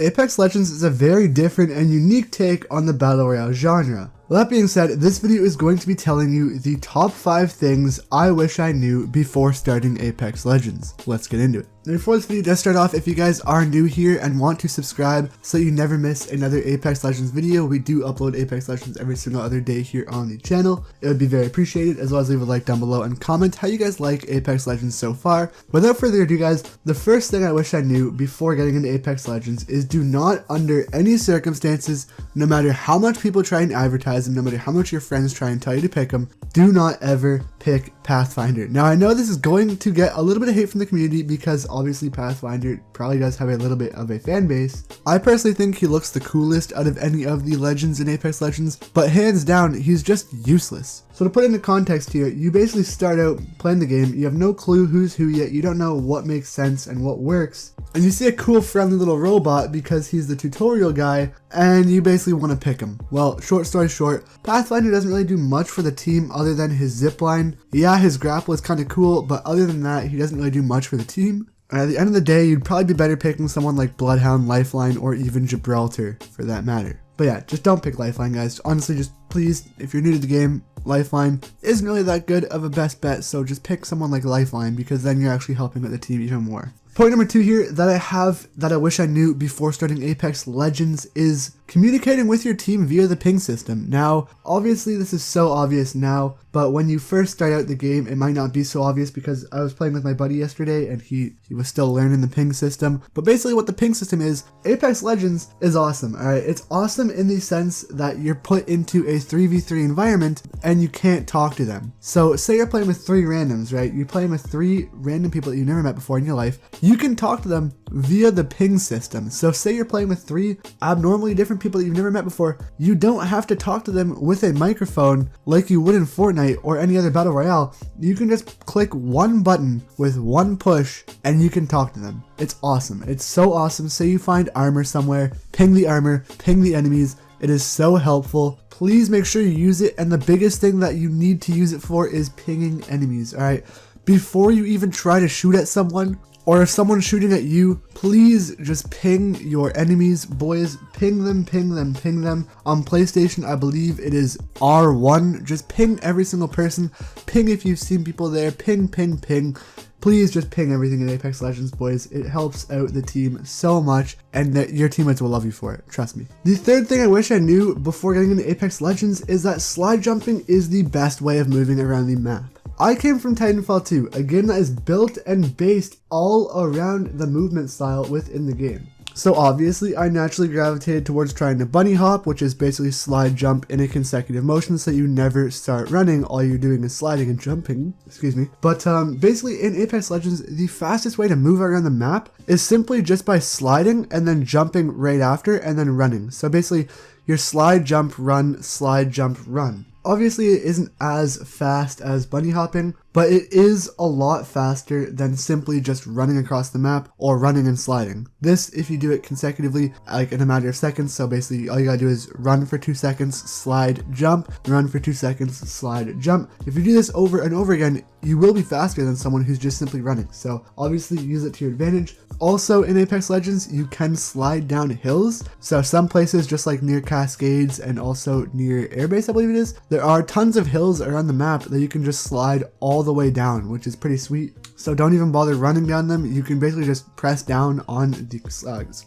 Apex Legends is a very different and unique take on the Battle Royale genre. With that being said, this video is going to be telling you the top 5 things I wish I knew before starting Apex Legends. Let's get into it. Now before this video does start off, if you guys are new here and want to subscribe so you never miss another Apex Legends video, we do upload Apex Legends every single other day here on the channel. It would be very appreciated, as well as leave a like down below and comment how you guys like Apex Legends so far. Without further ado guys, the first thing I wish I knew before getting into Apex Legends is do not under any circumstances, no matter how much people try and advertise them, no matter how much your friends try and tell you to pick them, do not ever pick Pathfinder. Now I know this is going to get a little bit of hate from the community because obviously Pathfinder probably does have a little bit of a fan base. I personally think he looks the coolest out of any of the legends in Apex Legends, but hands down he's just useless. So to put into context here, you basically start out playing the game, you have no clue who's who yet, you don't know what makes sense and what works, and you see a cool friendly little robot because he's the tutorial guy, and you basically want to pick him. Well, short story short, Pathfinder doesn't really do much for the team other than his zipline. Yeah, his grapple is kind of cool, but other than that, he doesn't really do much for the team. And at the end of the day, you'd probably be better picking someone like Bloodhound, Lifeline, or even Gibraltar for that matter. But yeah, just don't pick Lifeline guys. Honestly, just please, if you're new to the game, Lifeline isn't really that good of a best bet, so just pick someone like Lifeline because then you're actually helping out the team even more. Point number 2 here that I wish I knew before starting Apex Legends is communicating with your team via the ping system. Now, obviously this is so obvious now, but when you first start out the game, it might not be so obvious because I was playing with my buddy yesterday and he was still learning the ping system. But basically what the ping system is, Apex Legends is awesome, alright? It's awesome in the sense that you're put into a 3v3 environment and you can't talk to them. So say you're playing with 3 randoms, right? You're playing with 3 random people that you've never met before in your life. You can talk to them via the ping system. So say you're playing with 3 abnormally different people that you've never met before, you don't have to talk to them with a microphone like you would in Fortnite or any other battle royale. You can just click one button with one push and you can talk to them. It's awesome. It's so awesome. Say you find armor somewhere, ping the armor, ping the enemies. It is so helpful. Please make sure you use it, and the biggest thing that you need to use it for is pinging enemies, alright? Before you even try to shoot at someone, or if someone's shooting at you, please just ping your enemies, boys. Ping them, ping them, ping them. On PlayStation, I believe it is R1. Just ping every single person. Ping if you've seen people there. Ping, ping, ping. Please just ping everything in Apex Legends, boys. It helps out the team so much, and your teammates will love you for it. Trust me. The third thing I wish I knew before getting into Apex Legends is that slide jumping is the best way of moving around the map. I came from Titanfall 2, a game that is built and based all around the movement style within the game. So obviously I naturally gravitated towards trying to bunny hop, which is basically slide jump in a consecutive motion so you never start running, all you're doing is sliding and jumping, excuse me. But basically in Apex Legends, the fastest way to move around the map is simply just by sliding and then jumping right after and then running. So basically your slide jump run, slide jump run. Obviously it isn't as fast as bunny hopping, but it is a lot faster than simply just running across the map or running and sliding. This, if you do it consecutively, like in a matter of seconds, so basically all you gotta do is run for 2 seconds, slide, jump, run for 2 seconds, slide, jump. If you do this over and over again, you will be faster than someone who's just simply running. So obviously use it to your advantage. Also in Apex Legends, you can slide down hills. So some places, just like near Cascades and also near Airbase, I believe it is, there are tons of hills around the map that you can just slide all the way down, which is pretty sweet. So don't even bother running down them. You can basically just press down on the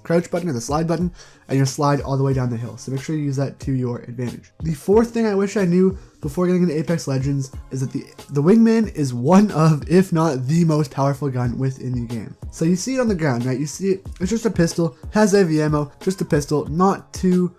crouch button or the slide button and you'll slide all the way down the hill. So make sure you use that to your advantage. The fourth thing I wish I knew before getting into Apex Legends is that the wingman is one of, if not the most powerful gun within the game. So you see it on the ground, right? You see it, it's just a pistol, has heavy ammo, just a pistol, not too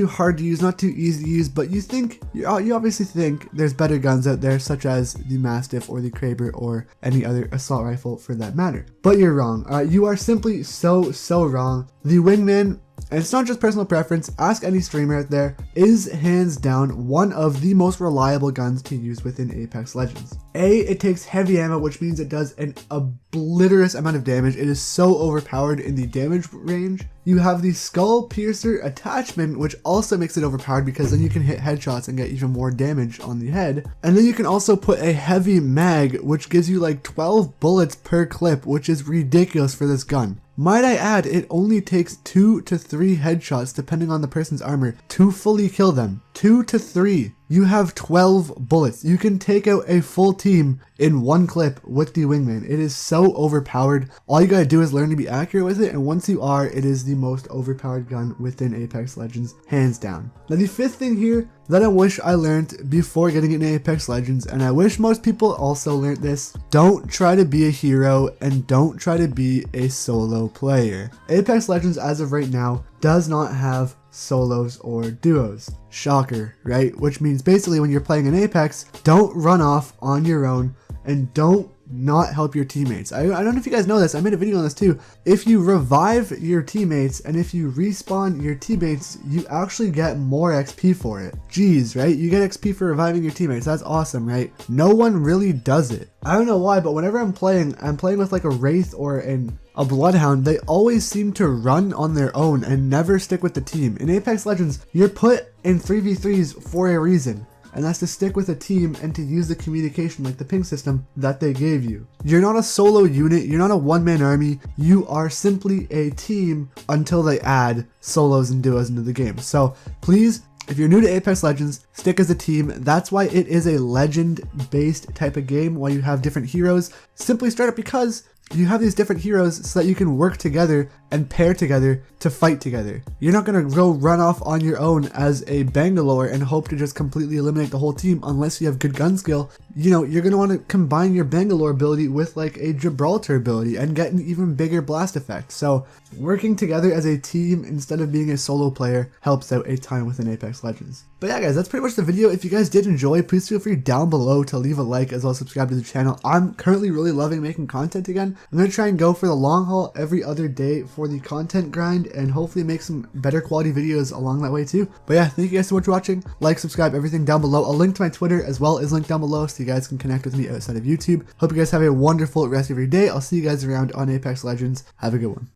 hard to use, not too easy to use, but you obviously think there's better guns out there, such as the Mastiff or the Kraber or any other assault rifle for that matter. But you're wrong. You are simply so wrong. The wingman, and it's not just personal preference, ask any streamer out there, is hands down one of the most reliable guns to use within Apex Legends. It takes heavy ammo, which means it does an obliterative amount of damage. It is so overpowered in the damage range. You have the Skull Piercer attachment, which also makes it overpowered because then you can hit headshots and get even more damage on the head. And then you can also put a heavy mag, which gives you like 12 bullets per clip, which is ridiculous for this gun. Might I add, it only takes 2 to 3 headshots depending on the person's armor to fully kill them. 2 to 3. You have 12 bullets. You can take out a full team in one clip with the wingman. It is so overpowered. All you gotta do is learn to be accurate with it, and once you are, it is the most overpowered gun within Apex Legends, hands down. Now the fifth thing here that I wish I learned before getting into Apex Legends, and I wish most people also learned this: don't try to be a hero and don't try to be a solo player. Apex Legends, as of right now, does not have solos or duos. Shocker, right? Which means basically when you're playing in Apex, don't run off on your own and don't not help your teammates. I don't know if you guys know this, I made a video on this too. If you revive your teammates and if you respawn your teammates, you actually get more XP for it. Jeez, right? You get XP for reviving your teammates. That's awesome, right? No one really does it. I don't know why, but whenever I'm playing with like a Wraith or a Bloodhound, they always seem to run on their own and never stick with the team. In Apex Legends, you're put in 3v3s for a reason, and that's to stick with a team and to use the communication like the ping system that they gave you. You're not a solo unit, you're not a one-man army, you are simply a team until they add solos and duos into the game. So please, if you're new to Apex Legends, stick as a team. That's why it is a legend-based type of game, why you have different heroes. Simply straight up because you have these different heroes so that you can work together and pair together to fight together. You're not gonna go run off on your own as a Bangalore and hope to just completely eliminate the whole team unless you have good gun skill. You know, you're gonna want to combine your Bangalore ability with like a Gibraltar ability and get an even bigger blast effect. So working together as a team instead of being a solo player helps out a ton within Apex Legends. But yeah guys, that's pretty much the video. If you guys did enjoy, please feel free down below to leave a like as well as subscribe to the channel. I'm currently really loving making content again. I'm going to try and go for the long haul every other day for the content grind and hopefully make some better quality videos along that way too. But yeah, thank you guys so much for watching. Like, subscribe, everything down below. A link to my Twitter as well is linked down below so you guys can connect with me outside of YouTube. Hope you guys have a wonderful rest of your day. I'll see you guys around on Apex Legends. Have a good one.